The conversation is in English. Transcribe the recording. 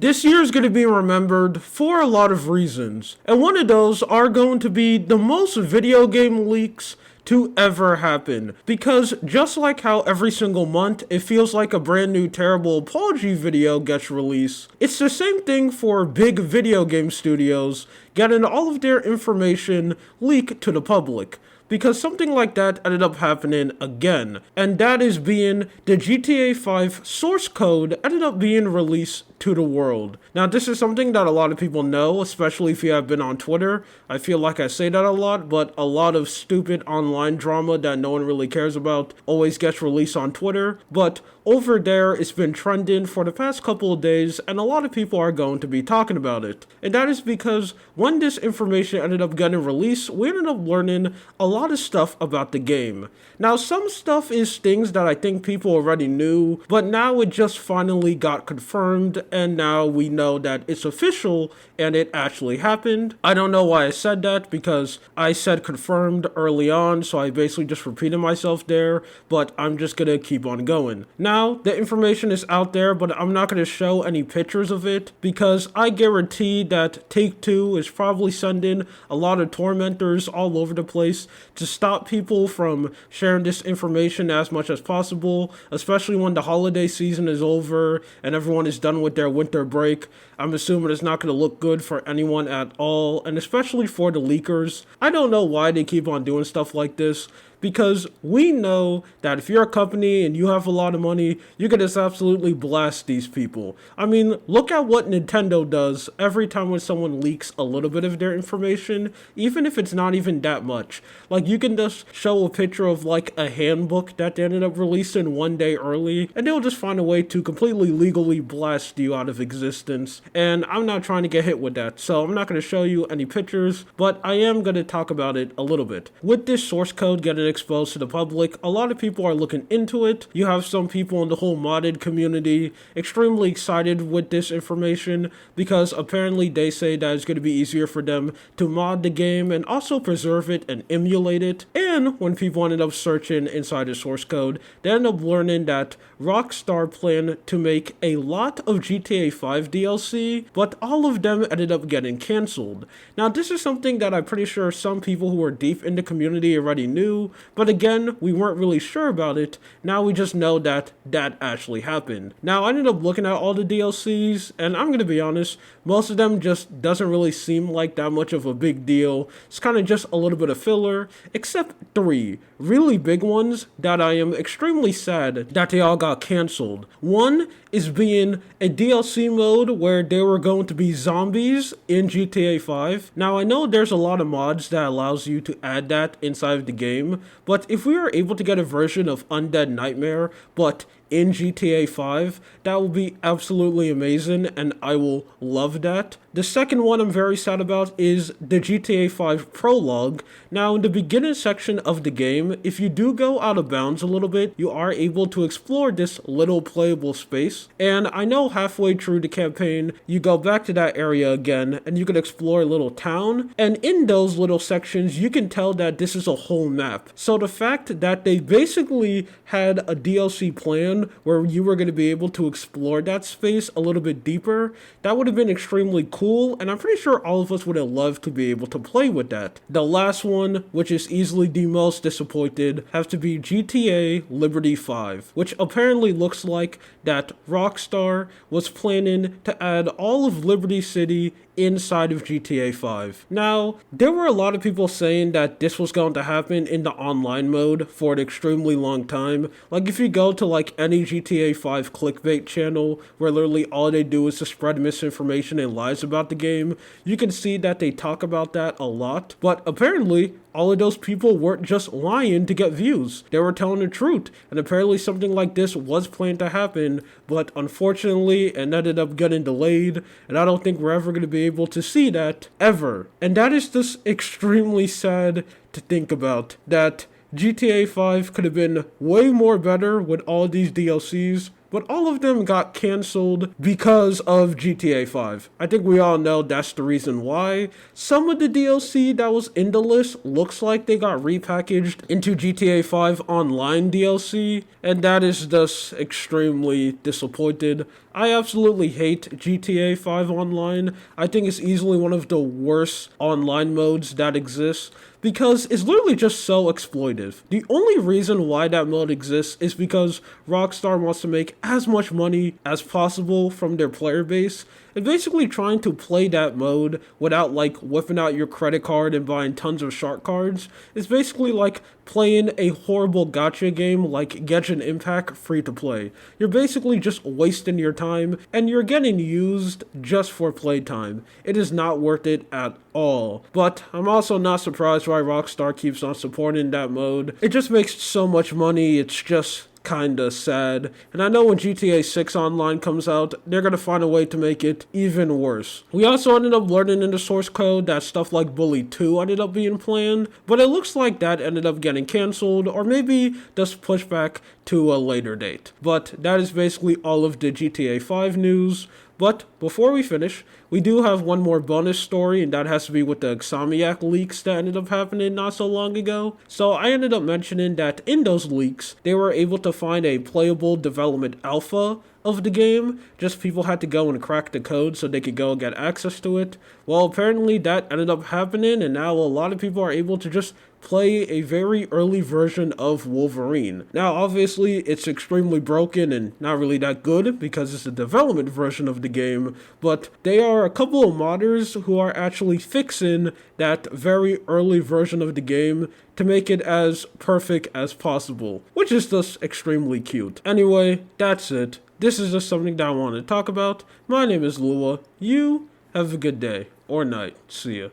This year is going to be remembered for a lot of reasons, and one of those are going to be the most video game leaks to ever happen. Because just like how every single month it feels like a brand new terrible apology video gets released, it's the same thing for big video game studios getting all of their information leaked to the public. Because something like that ended up happening again, and that is being the GTA 5 source code ended up being released to the world. Now, this is something that a lot of people know, especially if you have been on Twitter. I feel like I say that a lot, but a lot of stupid online drama that no one really cares about always gets released on Twitter. But over there, it's been trending for the past couple of days, and a lot of people are going to be talking about it. And that is because when this information ended up getting released, we ended up learning a lot of stuff about the game. Now, some stuff is things that I think people already knew, but now it just finally got confirmed, and now we know that it's official and it actually happened. I don't know why I said that, because I said confirmed early on, so I basically just repeated myself there, but I'm just gonna keep on going. Now, the information is out there, but I'm not gonna show any pictures of it, because I guarantee that Take-Two is probably sending a lot of tormentors all over the place to stop people from sharing this information as much as possible, especially when the holiday season is over and everyone is done with their winter break. I'm assuming it's not going to look good for anyone at all, and especially for the leakers. I don't know why they keep on doing stuff like this, because we know that if you're a company and you have a lot of money, you can just absolutely blast these people. I mean, look at what Nintendo does every time when someone leaks a little bit of their information, even if it's not even that much. Like, you can just show a picture of like a handbook that they ended up releasing one day early, and they'll just find a way to completely legally blast you out of existence. And I'm not trying to get hit with that, so I'm not going to show you any pictures, but I am going to talk about it a little bit. With this source code getting exposed to the public, a lot of people are looking into it. You have some people in the whole modded community extremely excited with this information, because apparently they say that it's going to be easier for them to mod the game and also preserve it and emulate it. And when people ended up searching inside the source code, they ended up learning that Rockstar planned to make a lot of GTA 5 DLC, but all of them ended up getting cancelled. Now, this is something that I'm pretty sure some people who are deep in the community already knew, but again, we weren't really sure about it. Now we just know that that actually happened. Now, I ended up looking at all the DLCs, and I'm gonna be honest, most of them just doesn't really seem like that much of a big deal. It's kind of just a little bit of filler, except 3 really big ones that I am extremely sad that they all got cancelled. One is being a DLC mode where there were going to be zombies in GTA 5. Now, I know there's a lot of mods that allows you to add that inside of the game, but if we were able to get a version of Undead Nightmare, but in GTA 5, that will be absolutely amazing, and I will love that. The second one I'm very sad about is the GTA 5 prologue. Now, in the beginning section of the game, if you do go out of bounds a little bit, you are able to explore this little playable space. And I know halfway through the campaign, you go back to that area again, and you can explore a little town. And in those little sections, you can tell that this is a whole map. So the fact that they basically had a DLC plan where you were going to be able to explore that space a little bit deeper, that would have been extremely cool, and I'm pretty sure all of us would have loved to be able to play with that. The last one, which is easily the most disappointed, has to be GTA Liberty 5, which apparently looks like that Rockstar was planning to add all of Liberty City inside of GTA 5. Now, there were a lot of people saying that this was going to happen in the online mode for an extremely long time. Like, if you go to like any GTA 5 clickbait channel where literally all they do is to spread misinformation and lies about the game, you can see that they talk about that a lot. But apparently, all of those people weren't just lying to get views. They were telling the truth. And apparently something like this was planned to happen, but unfortunately it ended up getting delayed, and I don't think we're ever going to be able to see that ever. And that is just extremely sad to think about, that GTA 5 could have been way more better with all these DLCs, but all of them got cancelled because of GTA 5. I think we all know that's the reason why. Some of the DLC that was in the list looks like they got repackaged into GTA 5 Online DLC, and that is just extremely disappointed. I absolutely hate GTA 5 Online. I think it's easily one of the worst online modes that exists because it's literally just so exploitive. The only reason why that mode exists is because Rockstar wants to make as much money as possible from their player base, and basically trying to play that mode without like whipping out your credit card and buying tons of shark cards is basically like playing a horrible gacha game like Genshin Impact free to play. You're basically just wasting your time and you're getting used just for playtime. It is not worth it at all. But I'm also not surprised why Rockstar keeps on supporting that mode. It just makes so much money, it's just kinda sad. And I know when GTA 6 Online comes out, they're gonna find a way to make it even worse. We also ended up learning in the source code that stuff like Bully 2 ended up being planned, but it looks like that ended up getting cancelled, or maybe just pushed back to a later date. But that is basically all of the GTA 5 news. But before we finish, we do have one more bonus story, and that has to be with the Examiac leaks that ended up happening not so long ago. So I ended up mentioning that in those leaks, they were able to find a playable development alpha of the game. Just people had to go and crack the code so they could go and get access to it. Well, apparently that ended up happening, and now a lot of people are able to just play a very early version of Wolverine. Now, obviously, it's extremely broken and not really that good because it's a development version of the game, but they are a couple of modders who are actually fixing that very early version of the game to make it as perfect as possible, which is just extremely cute. Anyway, that's it. This is just something that I wanted to talk about. My name is Lua. You have a good day or night. See ya.